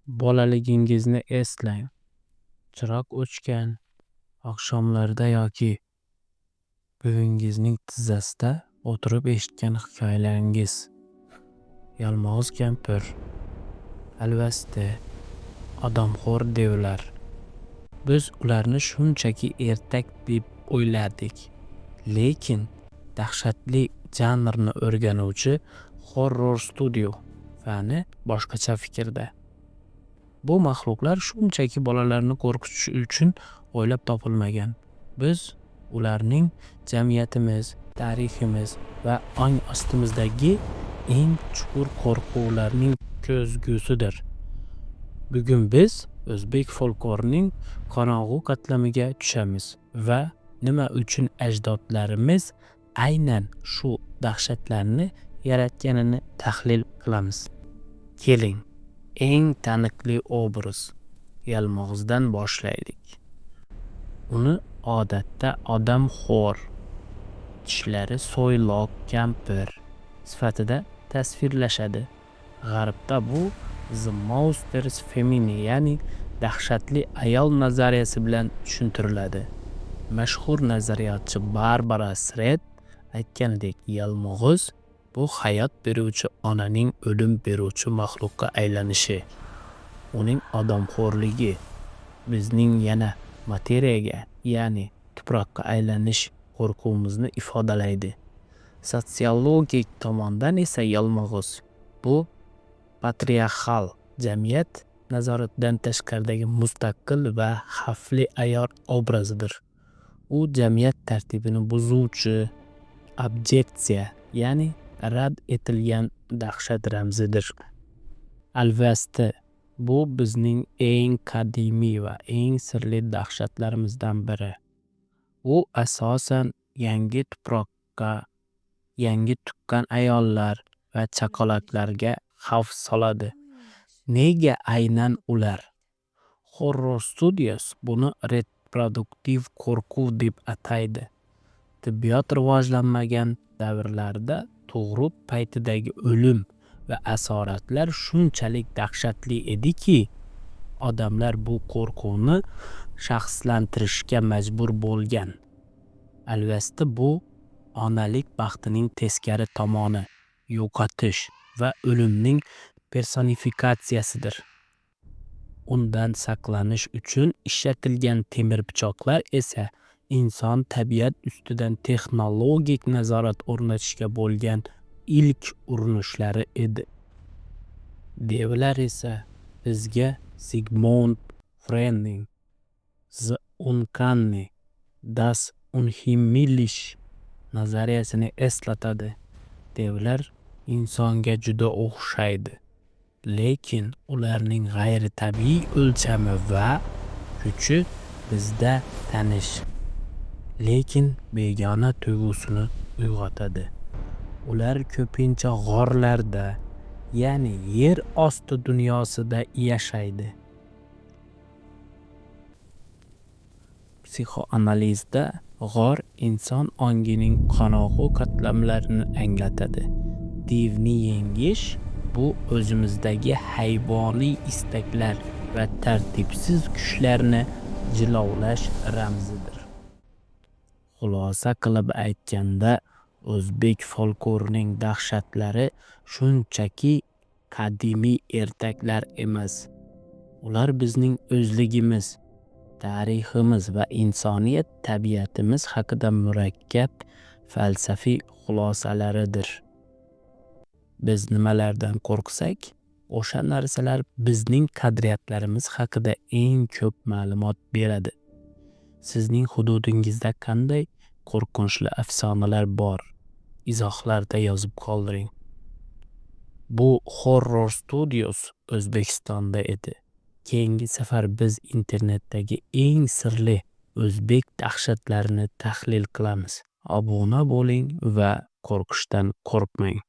Bolaligingizni eslang. Chiroq o'chgan oqshomlarda yoki buvingizning tizzasida o'tirib eshitgan hikoyalaringiz. Yalmog'iz kampir, alvasti, odamxo'r devlar. Biz ularni shunchaki ertak deb o'ylardik. Lekin dahshatli janrni o'rganuvchi Horror Studio fani boshqacha fikrda. Bu maxluqlar shunchaki bolalarni qo'rqitish uchun o'ylab topilmagan. Biz ularning jamiyatimiz, tariximiz va ong ostimizdagi eng chuqur qo'rquvlarning ko'zgusidir. Bugun biz o'zbek folklorining qorong'u qatlamiga tushamiz va nima uchun ajdodlarimiz aynan shu dahshatlarni yaratganini tahlil qilamiz. Keling, eng taniqli obraz Yalmog'izdan boshlaylik. Uni odatda odamxo'r, tishlari so'yloq kampir sifatida tasvirlashadi. G'arbda bu The Monsters Femini, ya'ni dahshatli ayol nazariyasi bilan tushuntiriladi. Mashhur nazariyotchi Barbara Sred aytganidek, yalmog'iz bu hayot beruvchi onaning o'lim beruvchi maxluqqa aylanishi. Uning odamxo'rligi bizning yana materiyaga, ya'ni tuproqqa aylanish qo'rquvimizni ifodalaydi. Sotsiologik tomondan esa yalmog'iz bu patriarxal jamiyat nazoratidan tashqaridagi mustaqil va xavfli ayol obrazidir. U jamiyat tartibini buzuvchi objeksiya, ya'ni rad etilgan dahshat ramzidir. Alvasti bu bizning eng qadimiy va eng sirli dahshatlarimizdan biri. U asosan yangi tuproqqa, yangi tuqqan ayollar va chaqaloqlarga xavf soladi. Nega aynan ular? Horror Studios buni reproduktiv qo'rquv deb ataydi. Tibbiyot rivojlanmagan davrlarda tug'ruq paytidagi o'lim va asoratlar shunchalik dahshatli ediki, odamlar bu qo'rquvni shaxslantirishga majbur bo'lgan. Alvasti bu onalik baxtining teskari tomoni, yo'qotish va o'limning personifikatsiyasidir. Undan saqlanish uchun ishlatilgan temir pichoqlar esa inson tabiat ustidan texnologik nazorat o'rnatishga bo'lgan ilk urinishlari edi. Devlar esa bizga Sigmund Freudning The Uncanny, Das Unheimliche nazariyasini eslatadi. Devlar insonga juda o'xshaydi, lekin ularning g'ayritabiiy o'lchami va kuchi bizda tanish, lekin begona tuyg'usini uyg'otadi. Ular ko'pincha g'orlarda, ya'ni yer osti dunyosida yashaydi. Psixoanalizda g'or inson ongining qorong'u qatlamlarini anglatadi. Devni yengish bu o'zimizdagi hayvoniy istaklar va tartibsiz kuchlarni jilovlash ramzidir. Xulosa qilib aytganda, o'zbek folklorining dahshatlari shunchaki qadimiy ertaklar emas. Ular bizning o'zligimiz, tariximiz va insoniyat tabiatimiz haqida murakkab falsafiy xulosalaridir. Biz nimalardan qo'rqsak, o'sha narsalar bizning qadriyatlarimiz haqida eng ko'p ma'lumot beradi. Sizning hududingizda qanday qo'rqinchli afsonalar bor? Izohlarda yozib qoldiring. Bu Horror Studios O'zbekistonda edi. Keyingi safar biz internetdagi eng sirli o'zbek dahshatlarini tahlil qilamiz. Obuna bo'ling va qo'rqishdan qo'rqmang.